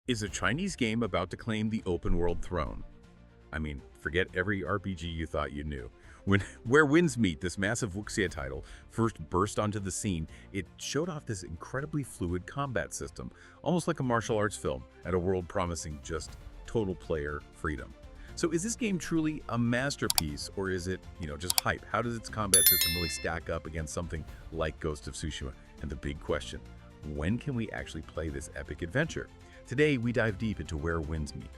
Is a Chinese game about to claim the open world throne? I mean, forget every RPG you thought you knew. Where Winds Meet, this massive Wuxia title, first burst onto the scene, it showed off this incredibly fluid combat system, almost like a martial arts film, at a world promising just total player freedom. So is this game truly a masterpiece, or is it, just hype? How does its combat system really stack up against something like Ghost of Tsushima? And the big question, when can we actually play this epic adventure? Today, we dive deep into Where Winds Meet.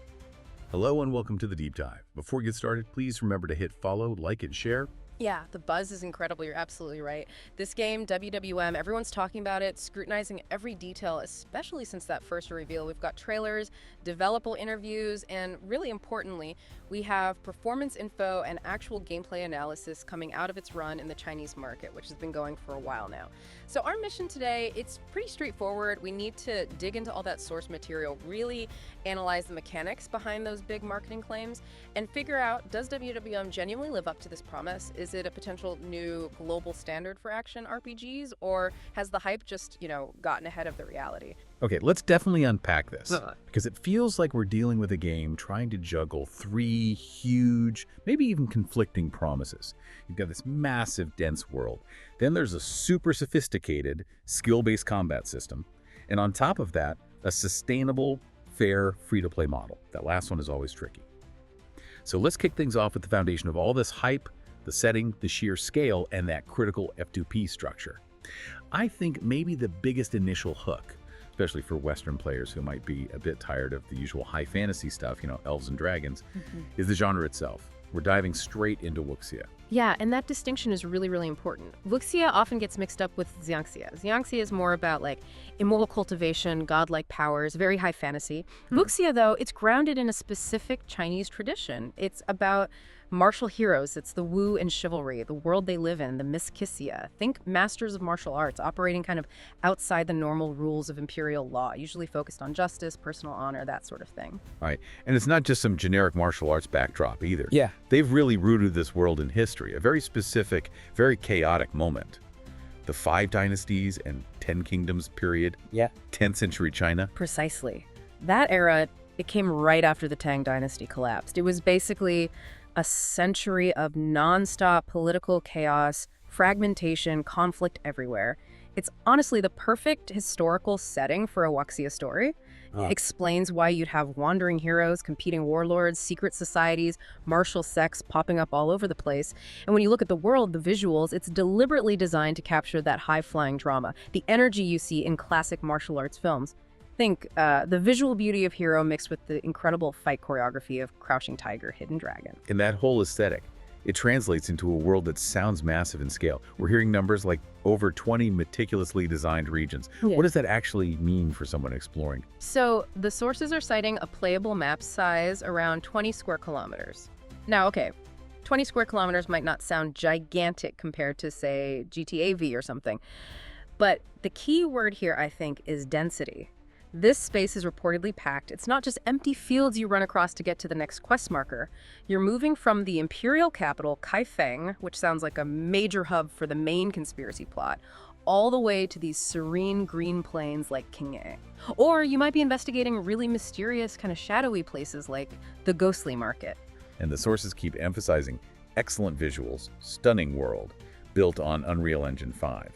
Hello and welcome to the Deep Dive. Before we get started, please remember to hit follow, like, and share. Yeah, the buzz is incredible. You're absolutely right. This game, WWM, everyone's talking about it, scrutinizing every detail, especially since that first reveal. We've got trailers, developer interviews, and really importantly, we have performance info and actual gameplay analysis coming out of its run in the Chinese market, which has been going for a while now. So our mission today, it's pretty straightforward. We need to dig into all that source material, really analyze the mechanics behind those big marketing claims, and figure out, does WWM genuinely live up to this promise? Is it a potential new global standard for action RPGs, or has the hype just, gotten ahead of the reality? Okay, let's definitely unpack this, because it feels like we're dealing with a game trying to juggle three huge, maybe even conflicting promises. You've got this massive, dense world. Then there's a super sophisticated, skill-based combat system. And on top of that, a sustainable, fair, free-to-play model. That last one is always tricky. So let's kick things off with the foundation of all this hype, the setting, the sheer scale, and that critical F2P structure. I think maybe the biggest initial hook, especially for Western players who might be a bit tired of the usual high fantasy stuff, elves and dragons, is the genre itself. We're diving straight into Wuxia. Yeah, and that distinction is really, really important. Wuxia often gets mixed up with Xiangxia. Xiangxia is more about immortal cultivation, godlike powers, very high fantasy. Wuxia, though, it's grounded in a specific Chinese tradition. It's about martial heroes. It's the Wu and chivalry, the world they live in, the Miskisia. Think masters of martial arts operating kind of outside the normal rules of imperial law, usually focused on justice, personal honor, that sort of thing. Right, and it's not just some generic martial arts backdrop either. Yeah. They've really rooted this world in history, a very specific, very chaotic moment. The 5 dynasties and 10 kingdoms period. Yeah. 10th century China. Precisely. That era, it came right after the Tang dynasty collapsed. It was basically a century of nonstop political chaos, fragmentation, conflict everywhere. It's honestly the perfect historical setting for a Wuxia story. It explains why you'd have wandering heroes, competing warlords, secret societies, martial sects popping up all over the place. And when you look at the world, the visuals, it's deliberately designed to capture that high-flying drama, the energy you see in classic martial arts films. Think the visual beauty of Hero mixed with the incredible fight choreography of Crouching Tiger, Hidden Dragon. And that whole aesthetic, it translates into a world that sounds massive in scale. We're hearing numbers like over 20 meticulously designed regions. Yeah. What does that actually mean for someone exploring? So the sources are citing a playable map size around 20 square kilometers. Now, okay, 20 square kilometers might not sound gigantic compared to, say, GTA V or something. But the key word here, I think, is density. This space is reportedly packed. It's not just empty fields you run across to get to the next quest marker. You're moving from the imperial capital, Kaifeng, which sounds like a major hub for the main conspiracy plot, all the way to these serene green plains like Qingye. Or you might be investigating really mysterious, kind of shadowy places like the Ghostly Market. And the sources keep emphasizing excellent visuals, stunning world, built on Unreal Engine 5.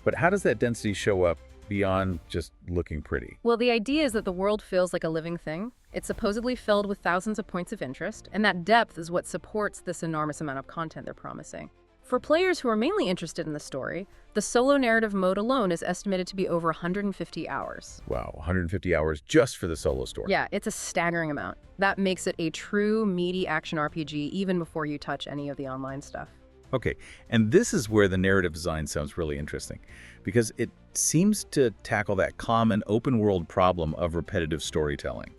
But how does that density show up beyond just looking pretty? Well, the idea is that the world feels like a living thing. It's supposedly filled with thousands of points of interest, and that depth is what supports this enormous amount of content they're promising. For players who are mainly interested in the story, the solo narrative mode alone is estimated to be over 150 hours. Wow, 150 hours just for the solo story. Yeah, it's a staggering amount. That makes it a true meaty action RPG even before you touch any of the online stuff. Okay, and this is where the narrative design sounds really interesting, because it seems to tackle that common open-world problem of repetitive storytelling.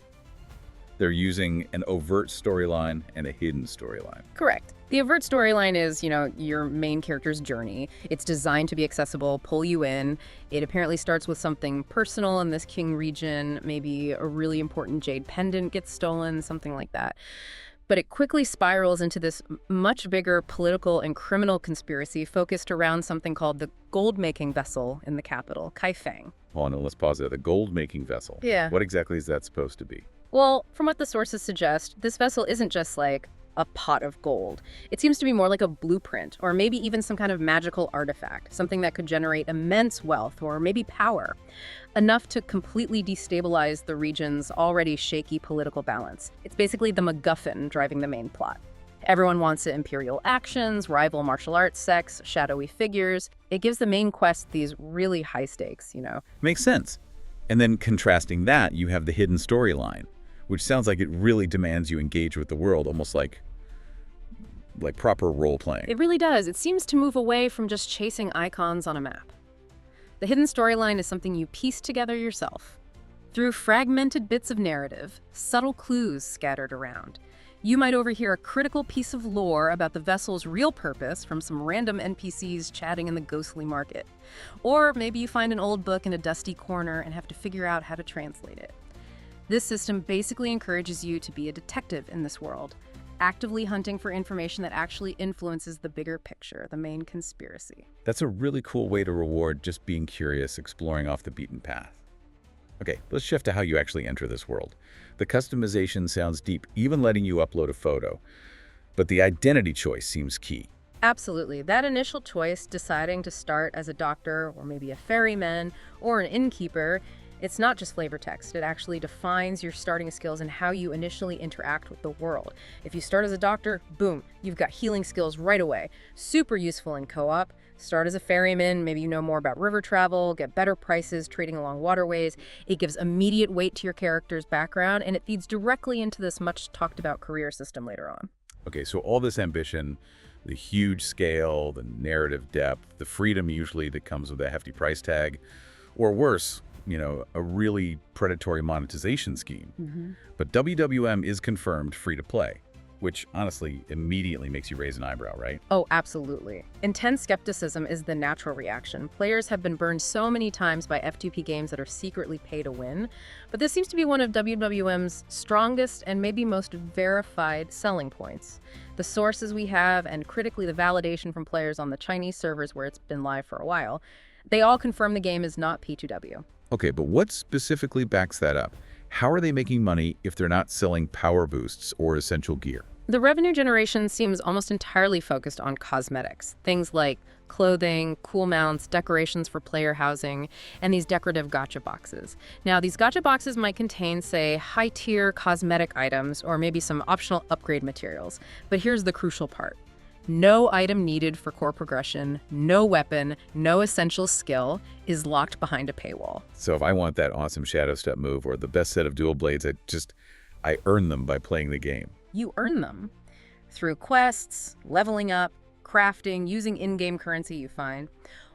They're using an overt storyline and a hidden storyline. Correct. The overt storyline is, your main character's journey. It's designed to be accessible, pull you in. It apparently starts with something personal in this King region. Maybe a really important jade pendant gets stolen, something like that. But it quickly spirals into this much bigger political and criminal conspiracy focused around something called the gold-making vessel in the capital, Kaifeng. Hold on, let's pause there. The gold-making vessel. Yeah. What exactly is that supposed to be? Well, from what the sources suggest, this vessel isn't just like a pot of gold. It seems to be more like a blueprint, or maybe even some kind of magical artifact, something that could generate immense wealth or maybe power, enough to completely destabilize the region's already shaky political balance. It's basically the MacGuffin driving the main plot. Everyone wants imperial actions, rival martial arts sects, shadowy figures. It gives the main quest these really high stakes, you know. Makes sense. And then contrasting that, you have the hidden storyline, which sounds like it really demands you engage with the world, almost like proper role-playing. It really does. It seems to move away from just chasing icons on a map. The hidden storyline is something you piece together yourself. Through fragmented bits of narrative, subtle clues scattered around, you might overhear a critical piece of lore about the vessel's real purpose from some random NPCs chatting in the ghostly market. Or maybe you find an old book in a dusty corner and have to figure out how to translate it. This system basically encourages you to be a detective in this world, actively hunting for information that actually influences the bigger picture, the main conspiracy. That's a really cool way to reward just being curious, exploring off the beaten path. Okay, let's shift to how you actually enter this world. The customization sounds deep, even letting you upload a photo. But the identity choice seems key. Absolutely. That initial choice, deciding to start as a doctor or maybe a ferryman or an innkeeper, it's not just flavor text. It actually defines your starting skills and how you initially interact with the world. If you start as a doctor, boom, you've got healing skills right away. Super useful in co-op. Start as a ferryman, maybe you know more about river travel, get better prices trading along waterways. It gives immediate weight to your character's background, and it feeds directly into this much talked about career system later on. Okay, so all this ambition, the huge scale, the narrative depth, the freedom usually that comes with a hefty price tag, or worse, a really predatory monetization scheme. But WWM is confirmed free to play, which honestly immediately makes you raise an eyebrow, right? Oh, absolutely. Intense skepticism is the natural reaction. Players have been burned so many times by F2P games that are secretly pay to win, but this seems to be one of WWM's strongest and maybe most verified selling points. The sources we have, and critically the validation from players on the Chinese servers where it's been live for a while, they all confirm the game is not P2W. Okay, but what specifically backs that up? How are they making money if they're not selling power boosts or essential gear? The revenue generation seems almost entirely focused on cosmetics, things like clothing, cool mounts, decorations for player housing, and these decorative gacha boxes. Now, these gacha boxes might contain, say, high-tier cosmetic items or maybe some optional upgrade materials. But here's the crucial part. No item needed for core progression, no weapon, no essential skill is locked behind a paywall. So if I want that awesome Shadow Step move or the best set of dual blades, I earn them by playing the game. You earn them through quests, leveling up, crafting, using in-game currency you find.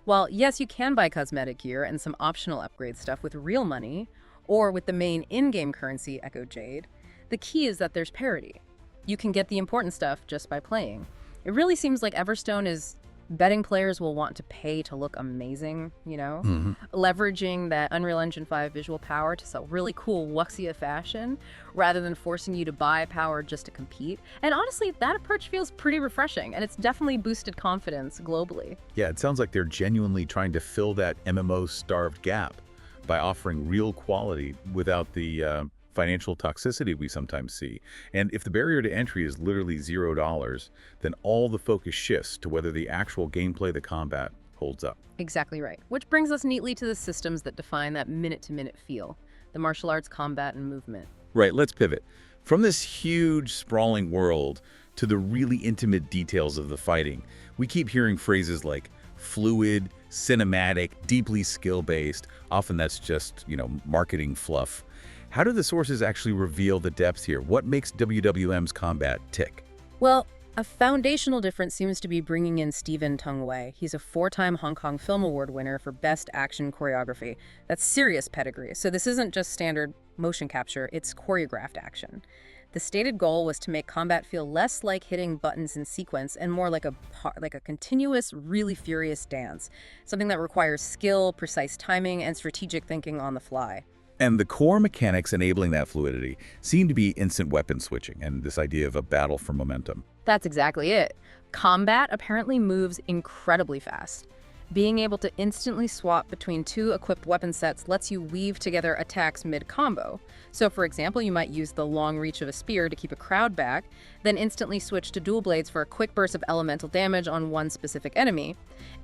While yes, you can buy cosmetic gear and some optional upgrade stuff with real money, or with the main in-game currency, Echo Jade, the key is that there's parity. You can get the important stuff just by playing. It really seems like Everstone is betting players will want to pay to look amazing, leveraging that Unreal Engine 5 visual power to sell really cool Wuxia fashion rather than forcing you to buy power just to compete. And honestly, that approach feels pretty refreshing, and it's definitely boosted confidence globally. Yeah, it sounds like they're genuinely trying to fill that MMO-starved gap by offering real quality without the financial toxicity we sometimes see. And if the barrier to entry is literally $0, then all the focus shifts to whether the actual gameplay, the combat, holds up. Exactly right. Which brings us neatly to the systems that define that minute-to-minute feel, the martial arts combat and movement. Right, let's pivot. From this huge, sprawling world to the really intimate details of the fighting, we keep hearing phrases like fluid, cinematic, deeply skill-based. Often that's just, marketing fluff. How do the sources actually reveal the depths here? What makes WWM's combat tick? Well, a foundational difference seems to be bringing in Stephen Tung Wei. He's a 4-time Hong Kong Film Award winner for Best Action Choreography. That's serious pedigree. So this isn't just standard motion capture, it's choreographed action. The stated goal was to make combat feel less like hitting buttons in sequence and more like a continuous, really furious dance, something that requires skill, precise timing, and strategic thinking on the fly. And the core mechanics enabling that fluidity seem to be instant weapon switching and this idea of a battle for momentum. That's exactly it. Combat apparently moves incredibly fast. Being able to instantly swap between two equipped weapon sets lets you weave together attacks mid-combo. So for example, you might use the long reach of a spear to keep a crowd back, then instantly switch to dual blades for a quick burst of elemental damage on one specific enemy,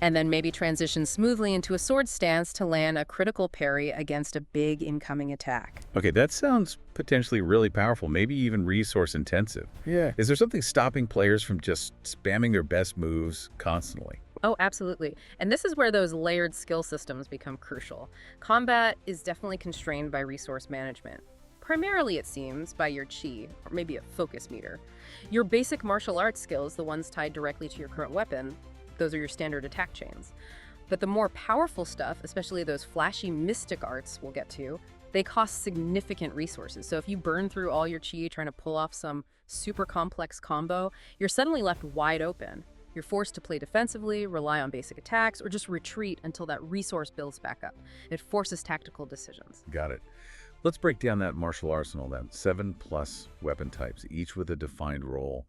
and then maybe transition smoothly into a sword stance to land a critical parry against a big incoming attack. Okay, that sounds potentially really powerful, maybe even resource intensive. Yeah. Is there something stopping players from just spamming their best moves constantly? Oh, absolutely. And this is where those layered skill systems become crucial. Combat is definitely constrained by resource management. Primarily, it seems, by your chi, or maybe a focus meter. Your basic martial arts skills, the ones tied directly to your current weapon, those are your standard attack chains. But the more powerful stuff, especially those flashy mystic arts we'll get to, they cost significant resources. So if you burn through all your chi trying to pull off some super complex combo, you're suddenly left wide open. You're forced to play defensively, rely on basic attacks, or just retreat until that resource builds back up. It forces tactical decisions. Got it. Let's break down that martial arsenal then. 7+ weapon types, each with a defined role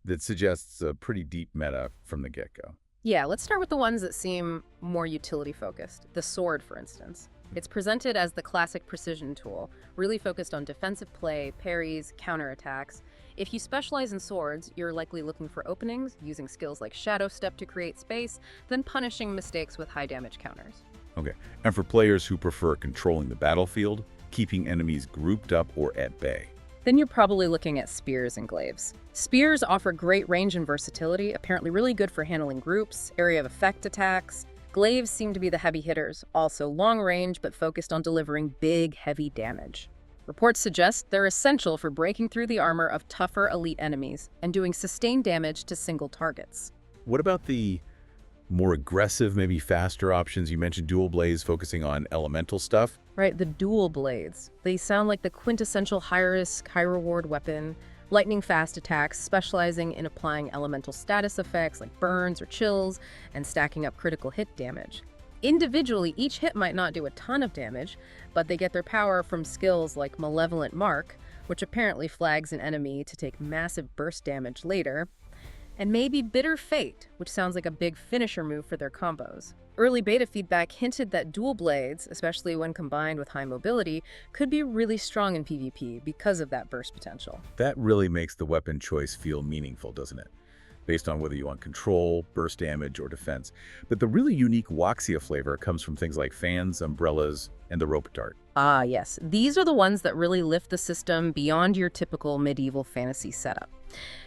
that suggests a pretty deep meta from the get-go. Yeah, let's start with the ones that seem more utility-focused. The sword, for instance. It's presented as the classic precision tool, really focused on defensive play, parries, counterattacks. If you specialize in swords, you're likely looking for openings, using skills like Shadow Step to create space, then punishing mistakes with high damage counters. Okay, and for players who prefer controlling the battlefield, keeping enemies grouped up or at bay. Then you're probably looking at spears and glaives. Spears offer great range and versatility, apparently really good for handling groups, area of effect attacks. Glaives seem to be the heavy hitters, also long range but focused on delivering big, heavy damage. Reports suggest they're essential for breaking through the armor of tougher elite enemies and doing sustained damage to single targets. What about the more aggressive, maybe faster options? You mentioned dual blades focusing on elemental stuff. Right, the dual blades. They sound like the quintessential high-risk, high-reward weapon. Lightning-fast attacks, specializing in applying elemental status effects like burns or chills, and stacking up critical hit damage. Individually, each hit might not do a ton of damage, but they get their power from skills like Malevolent Mark, which apparently flags an enemy to take massive burst damage later, and maybe Bitter Fate, which sounds like a big finisher move for their combos. Early beta feedback hinted that dual blades, especially when combined with high mobility, could be really strong in PvP because of that burst potential. That really makes the weapon choice feel meaningful, doesn't it? Based on whether you want control, burst damage, or defense. But the really unique Wuxia flavor comes from things like fans, umbrellas, and the rope dart. Ah, yes. These are the ones that really lift the system beyond your typical medieval fantasy setup.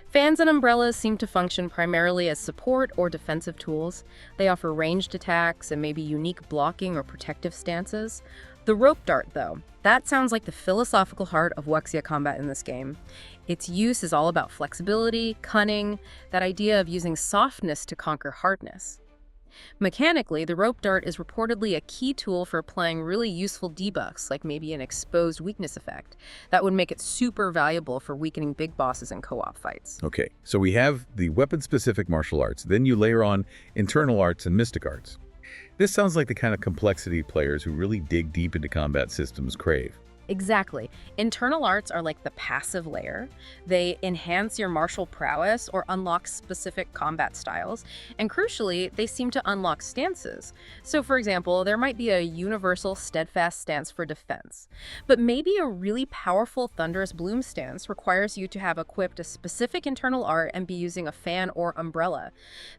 Fans and umbrellas seem to function primarily as support or defensive tools. They offer ranged attacks and maybe unique blocking or protective stances. The rope dart, though, that sounds like the philosophical heart of Wuxia combat in this game. Its use is all about flexibility, cunning, that idea of using softness to conquer hardness. Mechanically, the rope dart is reportedly a key tool for applying really useful debuffs, like maybe an exposed weakness effect. That would make it super valuable for weakening big bosses in co-op fights. Okay, so we have the weapon-specific martial arts, then you layer on internal arts and mystic arts. This sounds like the kind of complexity players who really dig deep into combat systems crave. Exactly. Internal arts are like the passive layer. They enhance your martial prowess or unlock specific combat styles, and crucially, they seem to unlock stances. So for example, there might be a universal steadfast stance for defense, but maybe a really powerful thunderous bloom stance requires you to have equipped a specific internal art and be using a fan or umbrella.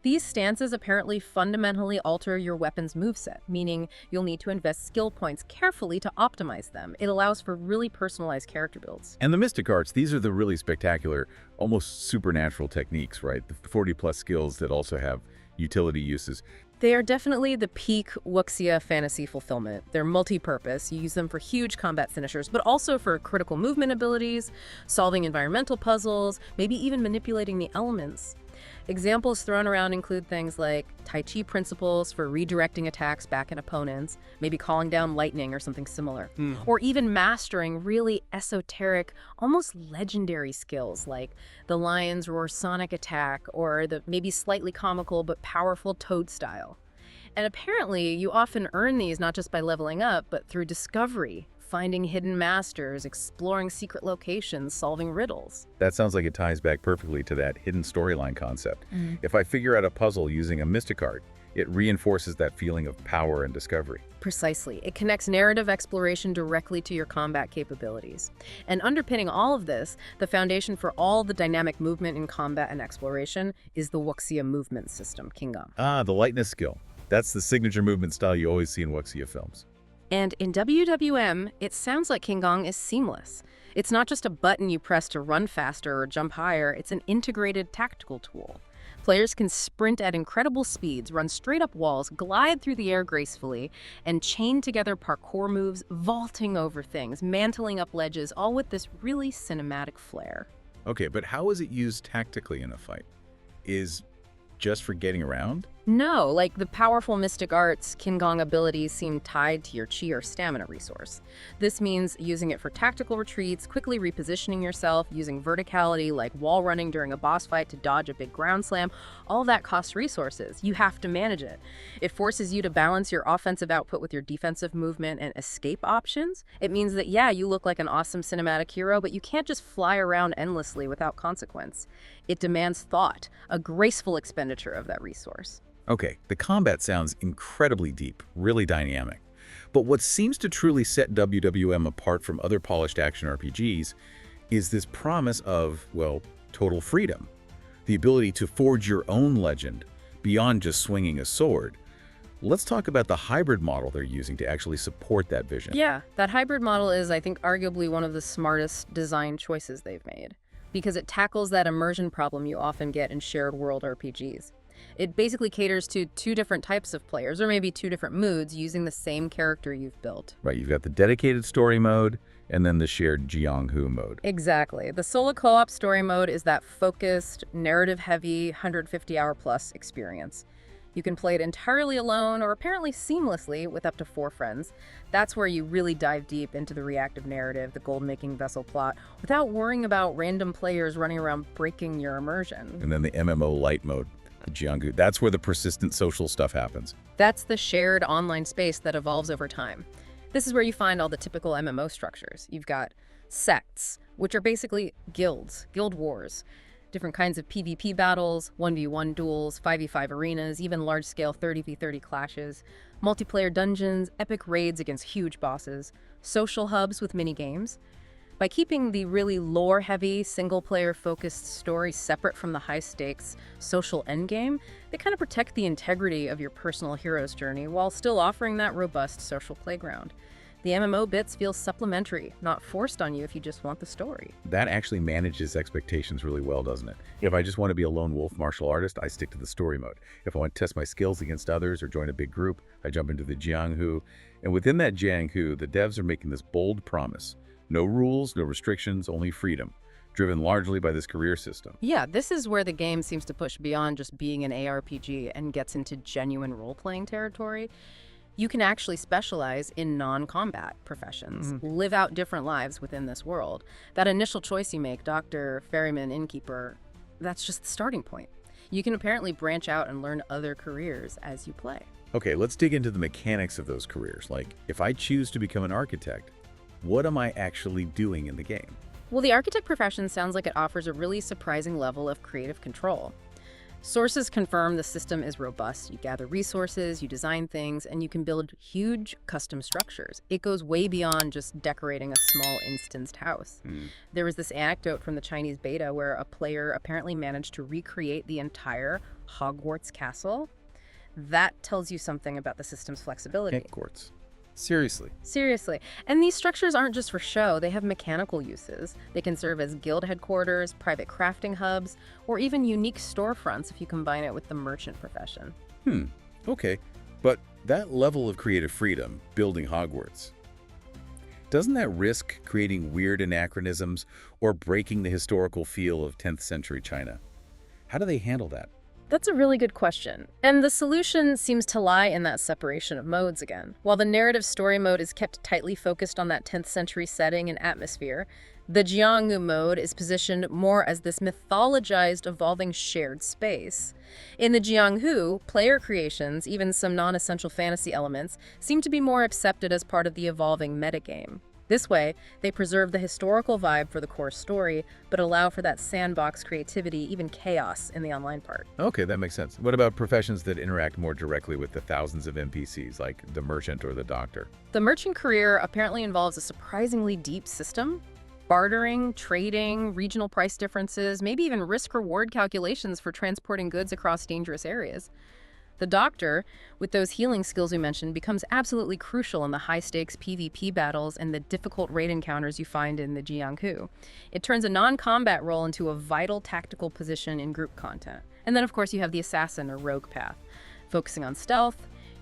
These stances apparently fundamentally alter your weapon's moveset, meaning you'll need to invest skill points carefully to optimize them. It allows for really personalized character builds. And the mystic arts, these are the really spectacular, almost supernatural techniques, right? The 40+ skills that also have utility uses. They are definitely the peak Wuxia fantasy fulfillment. They're multi-purpose. You use them for huge combat finishers, but also for critical movement abilities, solving environmental puzzles, maybe even manipulating the elements. Examples thrown around include things like Tai Chi principles for redirecting attacks back at opponents, maybe calling down lightning or something similar, or even mastering really esoteric, almost legendary skills like the lion's roar sonic attack or the maybe slightly comical but powerful toad style. And apparently, you often earn these not just by leveling up, but through discovery, finding hidden masters, exploring secret locations, solving riddles. That sounds like it ties back perfectly to that hidden storyline concept. If I figure out a puzzle using a mystic art, it reinforces that feeling of power and discovery. Precisely. It connects narrative exploration directly to your combat capabilities. And underpinning all of this, the foundation for all the dynamic movement in combat and exploration is the Wuxia movement system, Qinggong. Ah, the lightness skill. That's the signature movement style you always see in Wuxia films. And in WWM, it sounds like Qinggong is seamless. It's not just a button you press to run faster or jump higher, it's an integrated tactical tool. Players can sprint at incredible speeds, run straight up walls, glide through the air gracefully, and chain together parkour moves, vaulting over things, mantling up ledges, all with this really cinematic flair. Okay, but how is it used tactically in a fight? Is just for getting around? No, like the powerful mystic arts, Qinggong abilities seem tied to your chi or stamina resource. This means using it for tactical retreats, quickly repositioning yourself, using verticality like wall running during a boss fight to dodge a big ground slam. All that costs resources. You have to manage it. It forces you to balance your offensive output with your defensive movement and escape options. It means that, yeah, you look like an awesome cinematic hero, but you can't just fly around endlessly without consequence. It demands thought, a graceful expenditure of that resource. Okay, the combat sounds incredibly deep, really dynamic. But what seems to truly set WWM apart from other polished action RPGs is this promise of, well, total freedom. The ability to forge your own legend beyond just swinging a sword. Let's talk about the hybrid model they're using to actually support that vision. Yeah, that hybrid model is, I think, arguably one of the smartest design choices they've made, because it tackles that immersion problem you often get in shared world RPGs. It basically caters to two different types of players, or maybe two different moods, using the same character you've built. Right, you've got the dedicated story mode, and then the shared Jianghu mode. Exactly. The solo co-op story mode is that focused, narrative-heavy, 150-hour-plus experience. You can play it entirely alone or apparently seamlessly with up to 4 friends. That's where you really dive deep into the reactive narrative, the gold-making vessel plot, without worrying about random players running around breaking your immersion. And then the MMO light mode, the Jianghu. That's where the persistent social stuff happens. That's the shared online space that evolves over time. This is where you find all the typical MMO structures. You've got sects, which are basically guilds, guild wars, different kinds of PvP battles, 1v1 duels, 5v5 arenas, even large-scale 30v30 clashes, multiplayer dungeons, epic raids against huge bosses, social hubs with mini-games. By keeping the really lore-heavy, single-player-focused story separate from the high-stakes social endgame, they kind of protect the integrity of your personal hero's journey while still offering that robust social playground. The MMO bits feel supplementary, not forced on you if you just want the story. That actually manages expectations really well, doesn't it? If I just want to be a lone wolf martial artist, I stick to the story mode. If I want to test my skills against others or join a big group, I jump into the Jianghu. And within that Jianghu, the devs are making this bold promise. No rules, no restrictions, only freedom, driven largely by this career system. Yeah, this is where the game seems to push beyond just being an ARPG and gets into genuine role-playing territory. You can actually specialize in non-combat professions, live out different lives within this world. That initial choice you make, doctor, ferryman, innkeeper, that's just the starting point. You can apparently branch out and learn other careers as you play. Okay, let's dig into the mechanics of those careers. Like, if I choose to become an architect, what am I actually doing in the game? Well, the architect profession sounds like it offers a really surprising level of creative control. Sources confirm the system is robust. You gather resources, you design things, and you can build huge custom structures. It goes way beyond just decorating a small instanced house. There was this anecdote from the Chinese beta where a player apparently managed to recreate the entire Hogwarts castle. That tells you something about the system's flexibility. Hogwarts. Seriously. Seriously. And these structures aren't just for show, they have mechanical uses. They can serve as guild headquarters, private crafting hubs, or even unique storefronts if you combine it with the merchant profession. Okay. But that level of creative freedom, building Hogwarts, doesn't that risk creating weird anachronisms or breaking the historical feel of 10th century China? How do they handle that? That's a really good question. And the solution seems to lie in that separation of modes again. While the narrative story mode is kept tightly focused on that 10th century setting and atmosphere, the Jianghu mode is positioned more as this mythologized, evolving shared space. In the Jianghu, player creations, even some non-essential fantasy elements, seem to be more accepted as part of the evolving metagame. This way, they preserve the historical vibe for the core story, but allow for that sandbox creativity, even chaos in the online part. Okay, that makes sense. What about professions that interact more directly with the thousands of NPCs, like the merchant or the doctor? The merchant career apparently involves a surprisingly deep system. Bartering, trading, regional price differences, maybe even risk-reward calculations for transporting goods across dangerous areas. The doctor, with those healing skills we mentioned, becomes absolutely crucial in the high-stakes PvP battles and the difficult raid encounters you find in the Jianghu. It turns a non-combat role into a vital tactical position in group content. And then, of course, you have the assassin or rogue path, focusing on stealth,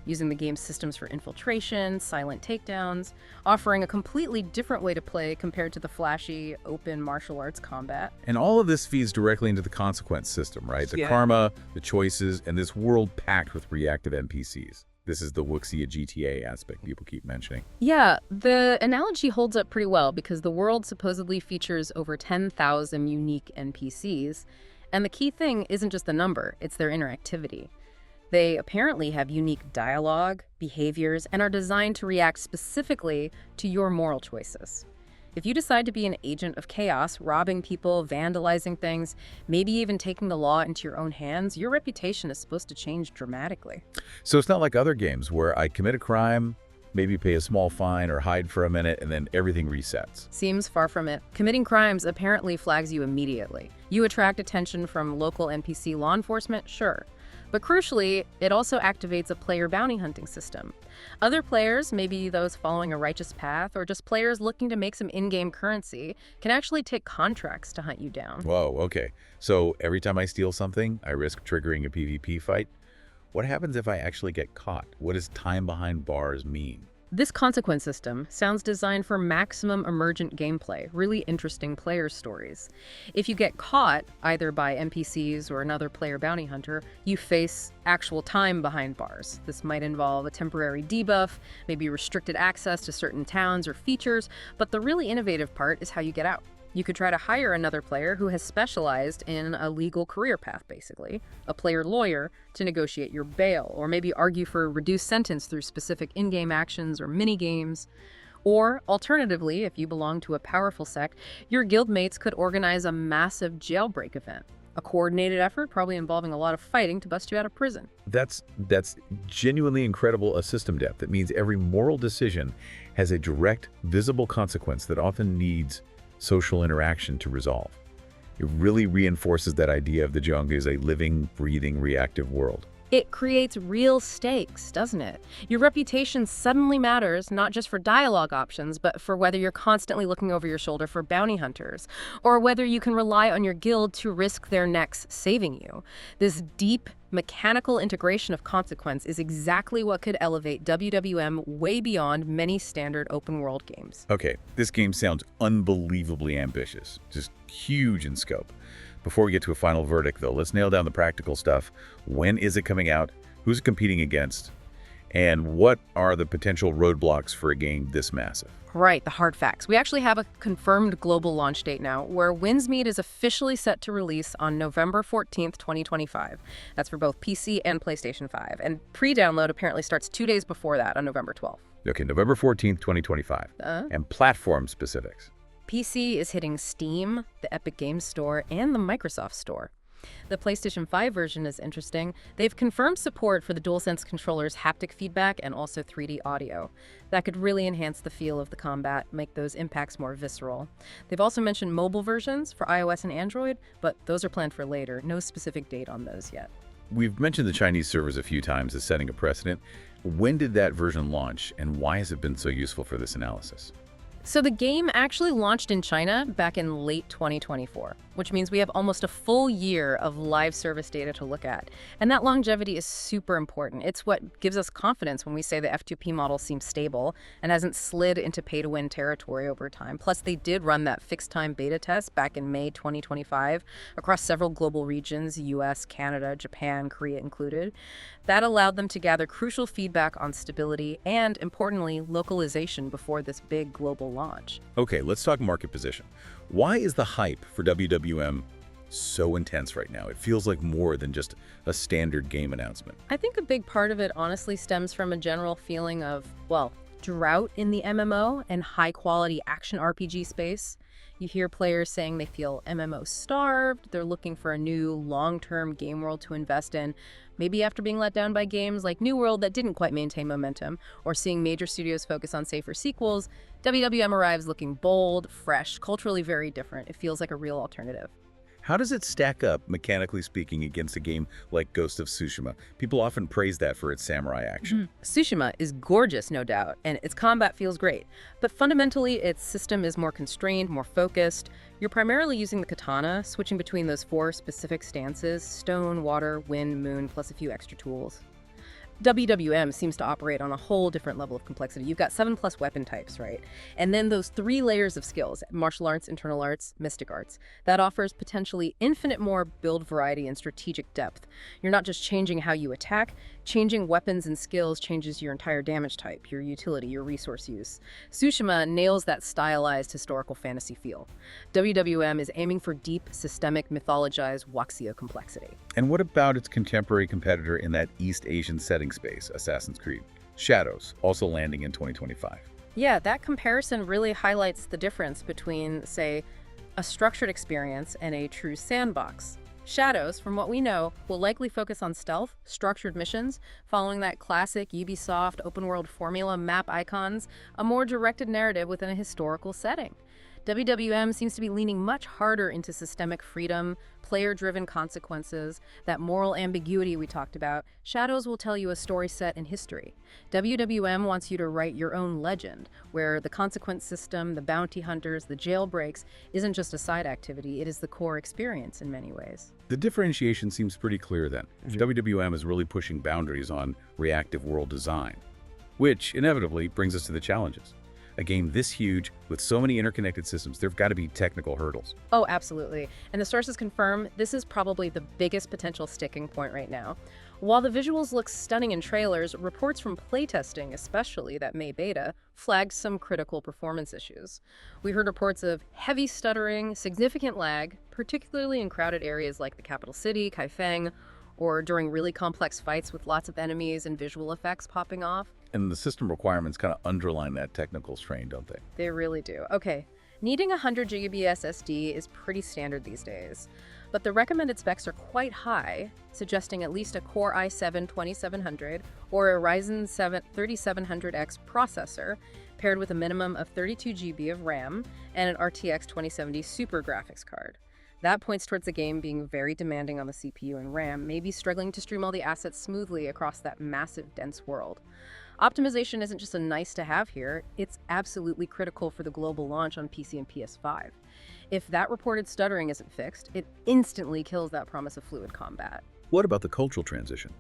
using the game's systems for infiltration, silent takedowns, offering a completely different way to play compared to the flashy, open martial arts combat. And all of this feeds directly into the consequence system, right? The karma, the choices, and this world packed with reactive NPCs. This is the Wuxia GTA aspect people keep mentioning. Yeah, the analogy holds up pretty well because the world supposedly features over 10,000 unique NPCs. And the key thing isn't just the number, it's their interactivity. They apparently have unique dialogue, behaviors, and are designed to react specifically to your moral choices. If you decide to be an agent of chaos, robbing people, vandalizing things, maybe even taking the law into your own hands, your reputation is supposed to change dramatically. So it's not like other games where I commit a crime, maybe pay a small fine or hide for a minute, and then everything resets. Seems far from it. Committing crimes apparently flags you immediately. You attract attention from local NPC law enforcement, sure. But crucially, it also activates a player bounty hunting system. Other players, maybe those following a righteous path or just players looking to make some in-game currency, can actually take contracts to hunt you down. Whoa, okay. So every time I steal something, I risk triggering a PvP fight? What happens if I actually get caught? What does time behind bars mean? This consequence system sounds designed for maximum emergent gameplay, really interesting player stories. If you get caught, either by NPCs or another player bounty hunter, you face actual time behind bars. This might involve a temporary debuff, maybe restricted access to certain towns or features, but the really innovative part is how you get out. You could try to hire another player who has specialized in a legal career path, basically, a player lawyer to negotiate your bail, or maybe argue for a reduced sentence through specific in-game actions or mini-games. Or, alternatively, if you belong to a powerful sect, your guildmates could organize a massive jailbreak event. A coordinated effort, probably involving a lot of fighting to bust you out of prison. That's genuinely incredible, a system depth. It means every moral decision has a direct, visible consequence that often needs social interaction to resolve. It really reinforces that idea of the Jianghu as a living, breathing, reactive world. It creates real stakes, doesn't it? Your reputation suddenly matters, not just for dialogue options, but for whether you're constantly looking over your shoulder for bounty hunters, or whether you can rely on your guild to risk their necks saving you. This deep, mechanical integration of consequence is exactly what could elevate WWM way beyond many standard open-world games. Okay, this game sounds unbelievably ambitious, just huge in scope. Before we get to a final verdict, though, let's nail down the practical stuff. When is it coming out? Who's it competing against? And what are the potential roadblocks for a game this massive? Right, the hard facts. We actually have a confirmed global launch date now, where Windsmeet is officially set to release on November 14th, 2025. That's for both PC and PlayStation 5. And pre-download apparently starts 2 days before that on November 12th. Okay, November 14th, 2025. And platform specifics. PC is hitting Steam, the Epic Games Store, and the Microsoft Store. The PlayStation 5 version is interesting. They've confirmed support for the DualSense controller's haptic feedback and also 3D audio. That could really enhance the feel of the combat, make those impacts more visceral. They've also mentioned mobile versions for iOS and Android, but those are planned for later. No specific date on those yet. We've mentioned the Chinese servers a few times as setting a precedent. When did that version launch, and why has it been so useful for this analysis? So the game actually launched in China back in late 2024, which means we have almost a full year of live service data to look at. And that longevity is super important. It's what gives us confidence when we say the F2P model seems stable and hasn't slid into pay-to-win territory over time. Plus, they did run that fixed-time beta test back in May 2025 across several global regions, US, Canada, Japan, Korea included. That allowed them to gather crucial feedback on stability and, importantly, localization before this big global launch. Okay, let's talk market position. Why is the hype for WWM so intense right now? It feels like more than just a standard game announcement. I think a big part of it honestly stems from a general feeling of, well, drought in the MMO and high-quality action RPG space. You hear players saying they feel MMO starved, they're looking for a new long-term game world to invest in, maybe after being let down by games like New World that didn't quite maintain momentum, or seeing major studios focus on safer sequels. WWM arrives looking bold, fresh, culturally very different. It feels like a real alternative. How does it stack up, mechanically speaking, against a game like Ghost of Tsushima? People often praise that for its samurai action. Tsushima is gorgeous, no doubt, and its combat feels great. But fundamentally, its system is more constrained, more focused. You're primarily using the katana, switching between those 4 specific stances: stone, water, wind, moon, plus a few extra tools. WWM seems to operate on a whole different level of complexity. You've got 7+ weapon types, right? And then those 3 layers of skills: martial arts, internal arts, mystic arts. That offers potentially infinite more build variety and strategic depth. You're not just changing how you attack, changing weapons and skills changes your entire damage type, your utility, your resource use. Tsushima nails that stylized historical fantasy feel. WWM is aiming for deep, systemic, mythologized Wuxia complexity. And what about its contemporary competitor in that East Asian setting space, Assassin's Creed? Shadows, also landing in 2025. Yeah, that comparison really highlights the difference between, say, a structured experience and a true sandbox. Shadows, from what we know, will likely focus on stealth, structured missions, following that classic Ubisoft open-world formula: map icons, a more directed narrative within a historical setting. WWM seems to be leaning much harder into systemic freedom, player-driven consequences, that moral ambiguity we talked about. Shadows will tell you a story set in history. WWM wants you to write your own legend, where the consequence system, the bounty hunters, the jailbreaks isn't just a side activity, it is the core experience in many ways. The differentiation seems pretty clear then. WWM is really pushing boundaries on reactive world design, which inevitably brings us to the challenges. A game this huge, with so many interconnected systems, there've got to be technical hurdles. Oh, absolutely. And the sources confirm this is probably the biggest potential sticking point right now. While the visuals look stunning in trailers, reports from playtesting, especially that May beta, flagged some critical performance issues. We heard reports of heavy stuttering, significant lag, particularly in crowded areas like the capital city, Kaifeng, or during really complex fights with lots of enemies and visual effects popping off. And the system requirements kind of underline that technical strain, don't they? They really do. Okay, needing 100 GB SSD is pretty standard these days, but the recommended specs are quite high, suggesting at least a Core i7-2700 or a Ryzen 7 3700X processor, paired with a minimum of 32 GB of RAM and an RTX 2070 Super graphics card. That points towards the game being very demanding on the CPU and RAM, maybe struggling to stream all the assets smoothly across that massive, dense world. Optimization isn't just a nice-to-have here, it's absolutely critical for the global launch on PC and PS5. If that reported stuttering isn't fixed, it instantly kills that promise of fluid combat. What about the cultural transition?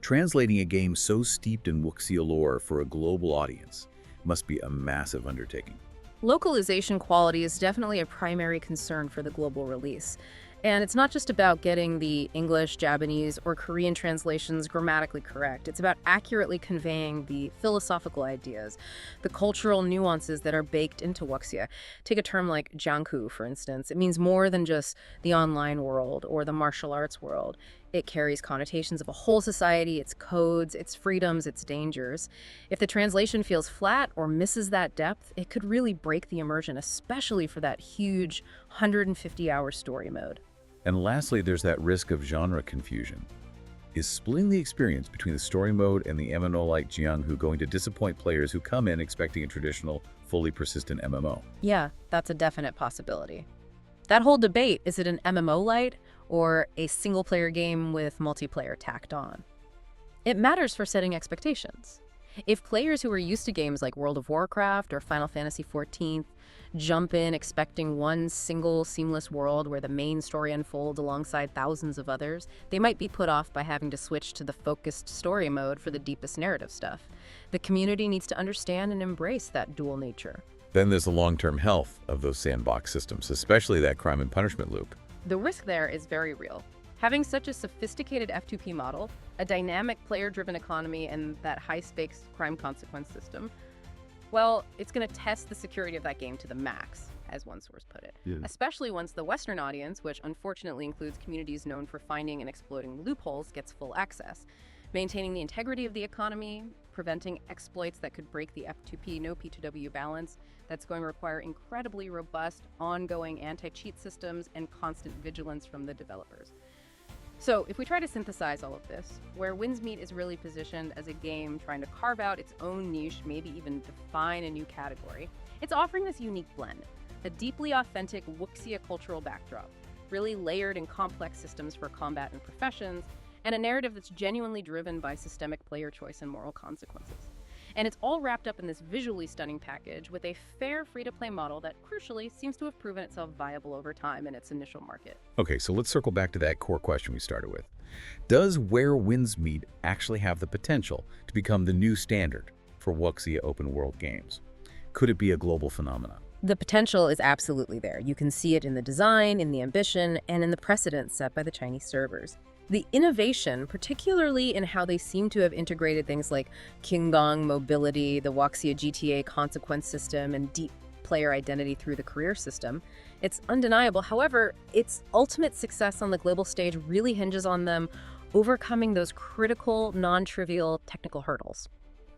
Translating a game so steeped in Wuxia lore for a global audience must be a massive undertaking. Localization quality is definitely a primary concern for the global release. And it's not just about getting the English, Japanese, or Korean translations grammatically correct. It's about accurately conveying the philosophical ideas, the cultural nuances that are baked into Wuxia. Take a term like Jianghu, for instance. It means more than just the online world or the martial arts world. It carries connotations of a whole society, its codes, its freedoms, its dangers. If the translation feels flat or misses that depth, it could really break the immersion, especially for that huge 150-hour story mode. And lastly, there's that risk of genre confusion. Is splitting the experience between the story mode and the MMO like Jianghu going to disappoint players who come in expecting a traditional, fully persistent MMO? Yeah, that's a definite possibility. That whole debate, is it an MMO light or a single-player game with multiplayer tacked on? It matters for setting expectations. If players who are used to games like World of Warcraft or Final Fantasy XIV jump in expecting one single seamless world where the main story unfolds alongside thousands of others, they might be put off by having to switch to the focused story mode for the deepest narrative stuff. The community needs to understand and embrace that dual nature. Then there's the long-term health of those sandbox systems, especially that crime and punishment loop. The risk there is very real. Having such a sophisticated F2P model, a dynamic player-driven economy, and that high-stakes crime consequence system, well, it's going to test the security of that game to the max, as one source put it. Yeah. Especially once the Western audience, which unfortunately includes communities known for finding and exploiting loopholes, gets full access. maintaining the integrity of the economy, preventing exploits that could break the F2P, no P2W balance. That's going to require incredibly robust, ongoing anti-cheat systems and constant vigilance from the developers. So if we try to synthesize all of this, where Winsmeet is really positioned as a game trying to carve out its own niche, maybe even define a new category, it's offering this unique blend, a deeply authentic Wuxia cultural backdrop, really layered and complex systems for combat and professions, and a narrative that's genuinely driven by systemic player choice and moral consequences. And it's all wrapped up in this visually stunning package with a fair free-to-play model that, crucially, seems to have proven itself viable over time in its initial market. Okay, so let's circle back to that core question we started with. Does Where Winds Meet actually have the potential to become the new standard for Wuxia open-world games? Could it be a global phenomenon? The potential is absolutely there. You can see it in the design, in the ambition, and in the precedent set by the Chinese servers. The innovation, particularly in how they seem to have integrated things like Qinggong mobility, the Wuxia GTA consequence system, and deep player identity through the career system, it's undeniable. However, its ultimate success on the global stage really hinges on them overcoming those critical, non-trivial technical hurdles.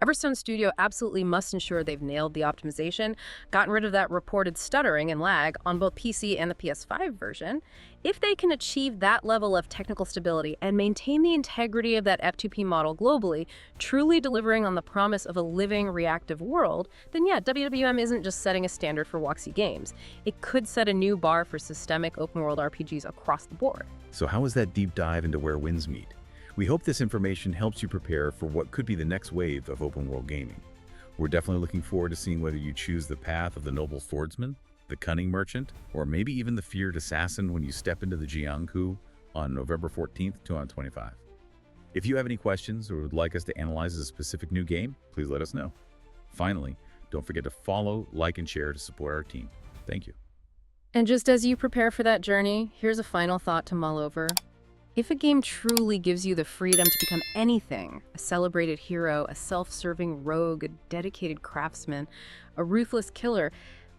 Everstone Studio absolutely must ensure they've nailed the optimization, gotten rid of that reported stuttering and lag on both PC and the PS5 version. If they can achieve that level of technical stability and maintain the integrity of that F2P model globally, truly delivering on the promise of a living, reactive world, then yeah, WWM isn't just setting a standard for Wuxia games. It could set a new bar for systemic open-world RPGs across the board. So how was that deep dive into Where Winds Meet? We hope this information helps you prepare for what could be the next wave of open-world gaming. We're definitely looking forward to seeing whether you choose the path of the noble swordsman, the cunning merchant, or maybe even the feared assassin when you step into the Jianghu on November 14th, 2025. If you have any questions or would like us to analyze a specific new game, please let us know. Finally, don't forget to follow, like, and share to support our team. Thank you. And just as you prepare for that journey, here's a final thought to mull over. If a game truly gives you the freedom to become anything, a celebrated hero, a self-serving rogue, a dedicated craftsman, a ruthless killer,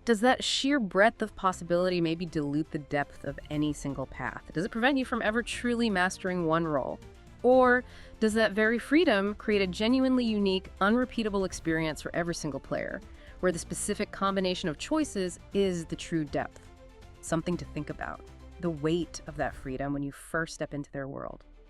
does that sheer breadth of possibility maybe dilute the depth of any single path? Does it prevent you from ever truly mastering one role? Or does that very freedom create a genuinely unique, unrepeatable experience for every single player, where the specific combination of choices is the true depth? Something to think about. The weight of that freedom when you first step into their world.